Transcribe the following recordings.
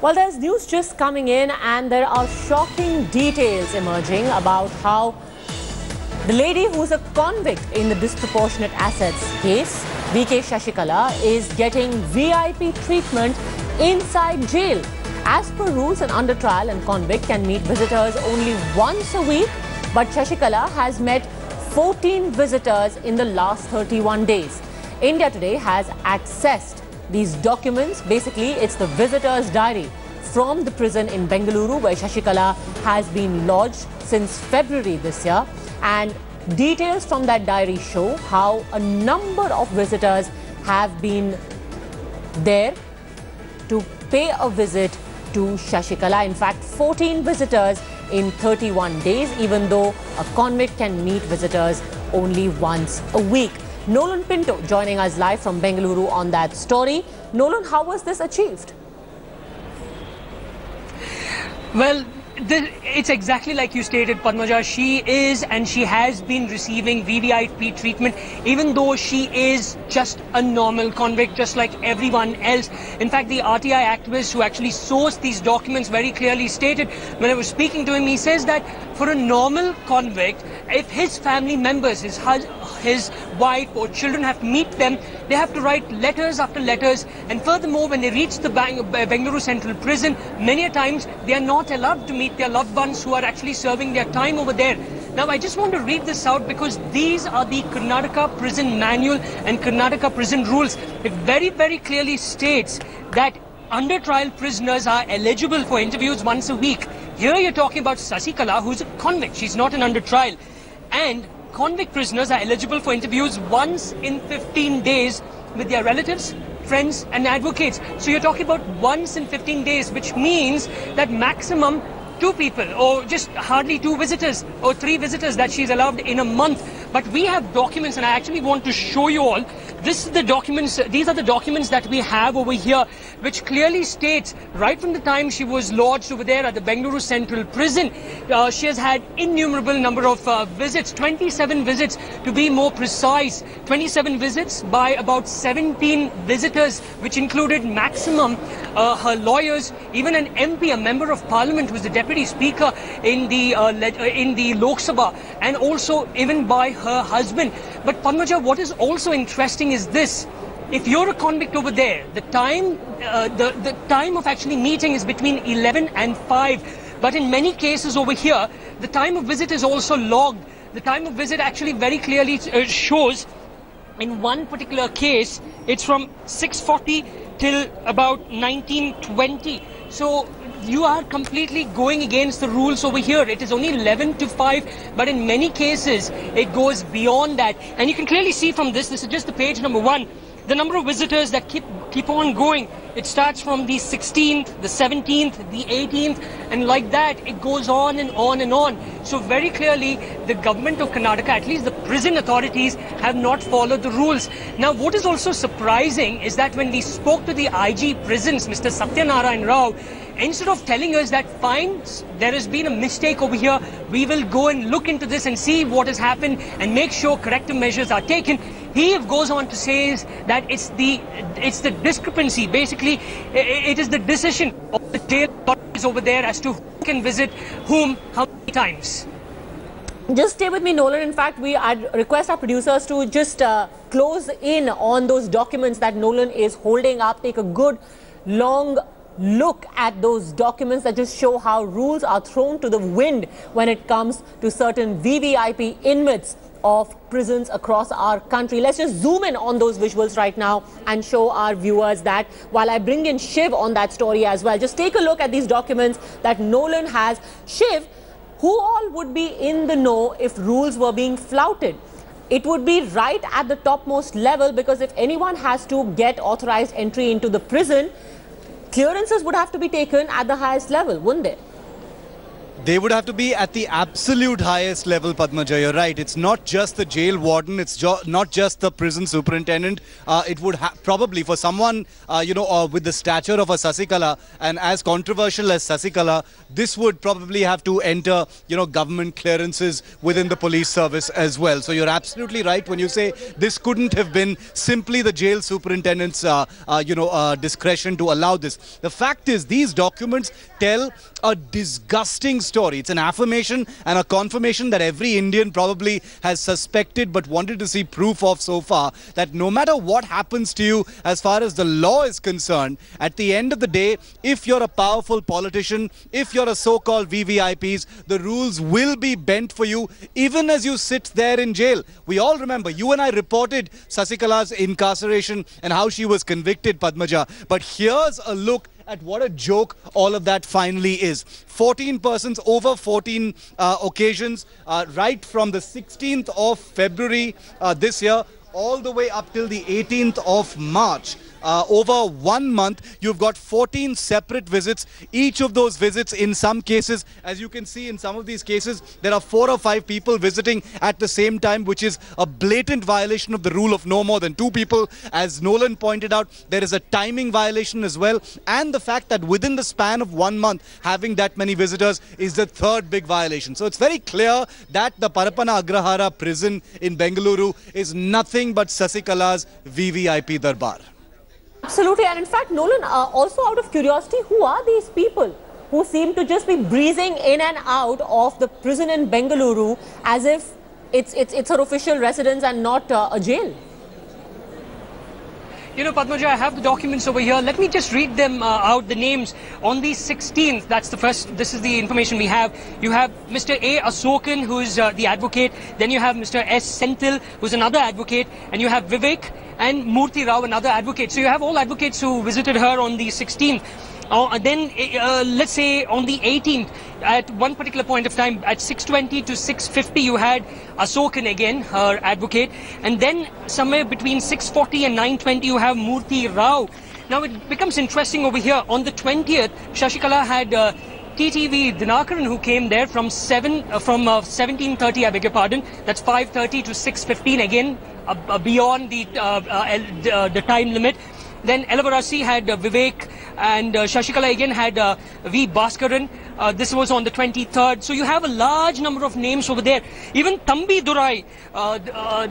Well, there's news just coming in and there are shocking details emerging about how the lady who's a convict in the disproportionate assets case, VK Sasikala, is getting VIP treatment inside jail. As per rules, an under trial and convict can meet visitors only once a week, but Sasikala has met 14 visitors in the last 31 days. India Today has accessed these documents. Basically, it's the visitor's diary from the prison in Bengaluru, where Sasikala has been lodged since February this year. And details from that diary show how a number of visitors have been there to pay a visit to Sasikala. In fact, 14 visitors in 31 days, even though a convict can meet visitors only once a week. Nolan Pinto joining us live from Bengaluru on that story. Nolan, how was this achieved? Well, it's exactly like you stated, Padmaja. She is and she has been receiving VVIP treatment, even though she is just a normal convict, just like everyone else. In fact, the RTI activist who actually sourced these documents very clearly stated, when I was speaking to him, he says that for a normal convict, if his family members, his wife or children have to meet them, they have to write letters after letters. And furthermore, when they reach the Bengaluru Central Prison, many a times they are not allowed to meet their loved ones who are actually serving their time over there. Now, I just want to read this out because these are the Karnataka Prison Manual and Karnataka Prison Rules. It very, very clearly states that under trial prisoners are eligible for interviews once a week. Here you're talking about Sasikala, who's a convict. She's not an under trial. And convict prisoners are eligible for interviews once in 15 days with their relatives, friends and advocates. So you're talking about once in 15 days, which means that maximum 2 people or just hardly 2 visitors or 3 visitors that she's allowed in a month. But we have documents, and I actually want to show you all. These are the documents that we have over here, which clearly states right from the time she was lodged over there at the Bengaluru Central Prison, she has had innumerable number of visits, 27 visits to be more precise, 27 visits by about 17 visitors, which included maximum her lawyers, even an MP, a member of parliament, who was the deputy speaker in the Lok Sabha, and also even by her husband. But Padmaja, what is also interesting is this: if you're a convict over there, the time of actually meeting is between 11 and 5. But in many cases over here, the time of visit is also logged. The time of visit actually very clearly shows. In one particular case, it's from 6:40 till about 19:20. So you are completely going against the rules over here. It is only 11 to 5, but in many cases it goes beyond that. And you can clearly see from this is just the page number 1, the number of visitors that keep on going. It starts from the 16th, the 17th, the 18th, and like that it goes on and on and on. So very clearly the government of Karnataka, at least the prison authorities, have not followed the rules. Now, what is also surprising is that when we spoke to the IG prisons, Mr. Satyanarayan Rao, instead of telling us that fine, there has been a mistake over here, we will go and look into this and see what has happened and make sure corrective measures are taken, he goes on to say that it's the discrepancy. Basically, it is the decision of the jail authorities over there as to who can visit whom, how many times. Just stay with me, Nolan. In fact, I'd request our producers to just close in on those documents that Nolan is holding up. Take a good, long look at those documents that just show how rules are thrown to the wind when it comes to certain VVIP inmates of prisons across our country. Let's just zoom in on those visuals right now and show our viewers that, while I bring in Shiv on that story as well. Just take a look at these documents that Nolan has. Shiv, who all would be in the know if rules were being flouted? It would be right at the topmost level, because if anyone has to get authorized entry into the prison, clearances would have to be taken at the highest level, wouldn't they? They would have to be at the absolute highest level, Padmaja. You're right. It's not just the jail warden. It's not just the prison superintendent. It would probably, for someone, with the stature of a Sasikala and as controversial as Sasikala, this would probably have to enter, government clearances within the police service as well. So you're absolutely right when you say this couldn't have been simply the jail superintendent's, discretion to allow this. The fact is, these documents tell a disgusting story. It's an affirmation and a confirmation that every Indian probably has suspected but wanted to see proof of so far, that no matter what happens to you as far as the law is concerned, at the end of the day, if you're a powerful politician, if you're a so-called VVIPs, the rules will be bent for you even as you sit there in jail. We all remember, you and I reported Sasikala's incarceration and how she was convicted, Padmaja. But here's a look at what a joke all of that finally is. 14 persons, over 14 occasions, right from the 16th of February this year, all the way up till the 18th of March. Over 1 month, you've got 14 separate visits. Each of those visits, in some cases, as you can see in some of these cases, there are 4 or 5 people visiting at the same time, which is a blatant violation of the rule of no more than 2 people. As Nolan pointed out, there is a timing violation as well. And the fact that within the span of 1 month, having that many visitors is the third big violation. So it's very clear that the Parapana Agrahara prison in Bengaluru is nothing but Sasikala's VVIP Darbar. Absolutely. And in fact, Nolan, also out of curiosity, who are these people who seem to just be breezing in and out of the prison in Bengaluru as if it's her official residence and not a jail? Padmaja, I have the documents over here. Let me just read them out, the names. On the 16th, that's the first, this is the information we have. You have Mr. A. Asokan, who is the advocate. Then you have Mr. S. Senthil, who's another advocate. And you have Vivek and Murthy Rao, another advocate. So you have all advocates who visited her on the 16th. Then, let's say on the 18th, at one particular point of time, at 6:20 to 6:50, you had Asokan again, her advocate. And then somewhere between 6:40 and 9:20, you have Murthy Rao. Now, it becomes interesting over here. On the 20th, Sasikala had TTV Dinakaran, who came there from 17:30, I beg your pardon. That's 5:30 to 6:15, again, beyond the time limit. Then Elavarasi had Vivek, and Sasikala again had V. Bhaskaran. This was on the 23rd. So you have a large number of names over there. Even Thambi Durai,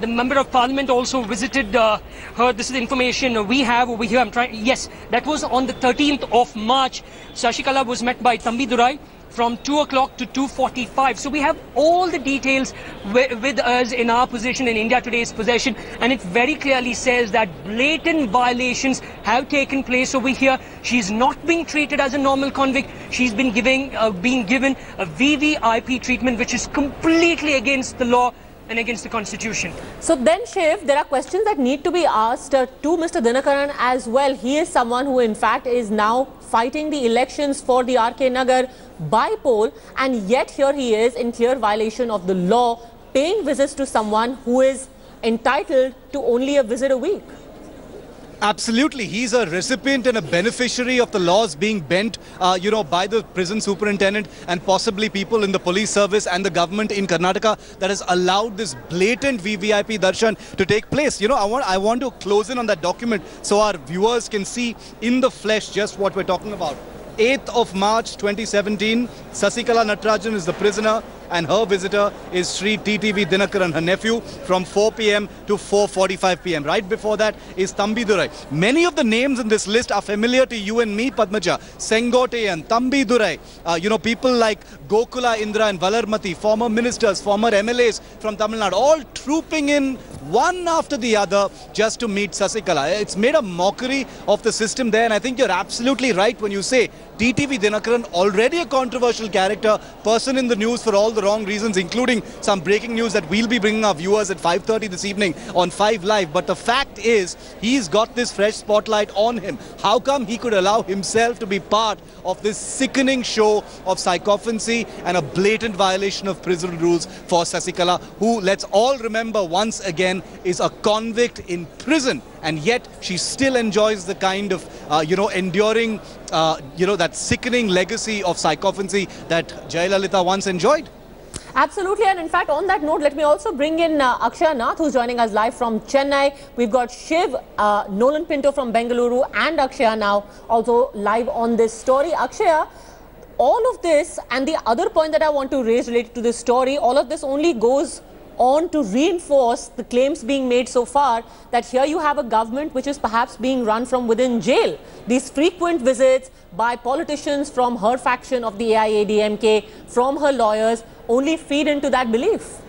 the Member of Parliament, also visited her. This is the information we have over here. Yes, that was on the 13th of March. Sasikala was met by Thambi Durai from 2 o'clock to 2:45. So we have all the details with us in our position, in India Today's possession, and it very clearly says that blatant violations have taken place over here. She's not being treated as a normal convict. She's been being given a VVIP treatment, which is completely against the law and against the constitution. So then, Shiv, there are questions that need to be asked to Mr. Dinakaran as well. He is someone who in fact is now fighting the elections for the RK Nagar by poll, and yet here he is in clear violation of the law, paying visits to someone who is entitled to only a visit a week. Absolutely. He's a recipient and a beneficiary of the laws being bent, by the prison superintendent and possibly people in the police service and the government in Karnataka that has allowed this blatant VVIP darshan to take place. I want to close in on that document so our viewers can see in the flesh just what we're talking about. 8th of March 2017, Sasikala Natarajan is the prisoner and her visitor is Sri TTV Dinakaran, her nephew, from 4 p.m. to 4:45 p.m. Right before that is Thambi Durai. Many of the names in this list are familiar to you and me, Padmaja. Sengoteyan, Thambi Durai, people like Gokula Indra and Valarmati, former ministers, former MLAs from Tamil Nadu, all trooping in one after the other just to meet Sasikala. It's made a mockery of the system there, and I think you're absolutely right when you say TTV Dinakaran, already a controversial character, person in the news for all the wrong reasons, including some breaking news that we'll be bringing our viewers at 5:30 this evening on 5 Live. But the fact is, he's got this fresh spotlight on him. How come he could allow himself to be part of this sickening show of psychophancy and a blatant violation of prison rules for Sasikala, who, let's all remember once again, is a convict in prison and yet she still enjoys the kind of, enduring, that sickening legacy of psychophancy that Jayalalitha once enjoyed. Absolutely, and in fact, on that note, let me also bring in Akshaya Nath, who's joining us live from Chennai. We've got Shiv, Nolan Pinto from Bengaluru, and Akshaya now also live on this story. Akshaya, all of this and the other point that I want to raise related to this story, all of this only goes on to reinforce the claims being made so far that here you have a government which is perhaps being run from within jail. These frequent visits by politicians from her faction of the AIADMK, from her lawyers, only feed into that belief.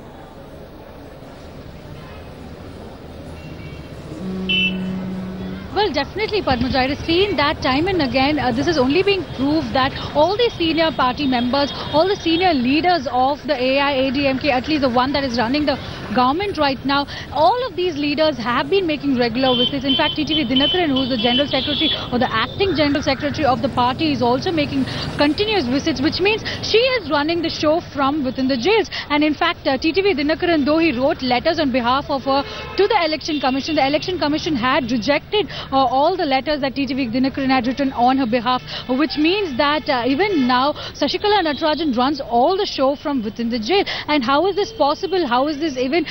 Well, definitely, Padmaja. It is seen that time and again, this is only being proved that all the senior party members, all the senior leaders of the AIADMK, at least the one that is running the government right now, all of these leaders have been making regular visits. In fact, TTV Dinakaran, who is the General Secretary or the Acting General Secretary of the party, is also making continuous visits, which means she is running the show from within the jails. And in fact, TTV Dinakaran, though he wrote letters on behalf of her to the Election Commission, the Election Commission had rejected all the letters that TTV Dinakaran had written on her behalf, which means that even now Sasikala Natarajan runs all the show from within the jail. And how is this possible? How is this even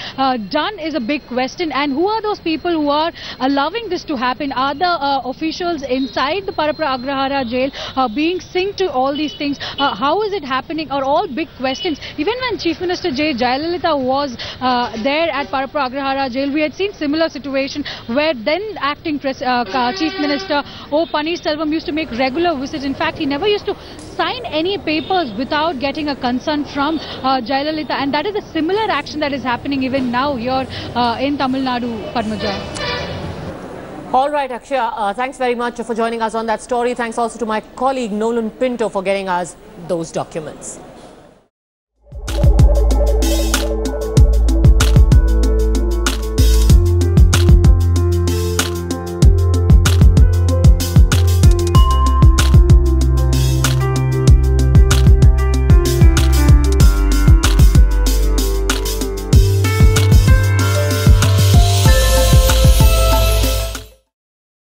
done is a big question. And who are those people who are allowing this to happen? Are the officials inside the Parapra Agrahara jail being synced to all these things? How is it happening? Are all big questions. Even when Chief Minister Jayalalitha was there at Parapra Agrahara jail, we had seen similar situation where then acting Chief Minister O. Paneerselvam used to make regular visits. In fact, he never used to sign any papers without getting a consent from Jayalalitha, and that is a similar action that is happening even now here in Tamil Nadu, Padmaja. All right, Akshaya, thanks very much for joining us on that story. Thanks also to my colleague Nolan Pinto for getting us those documents.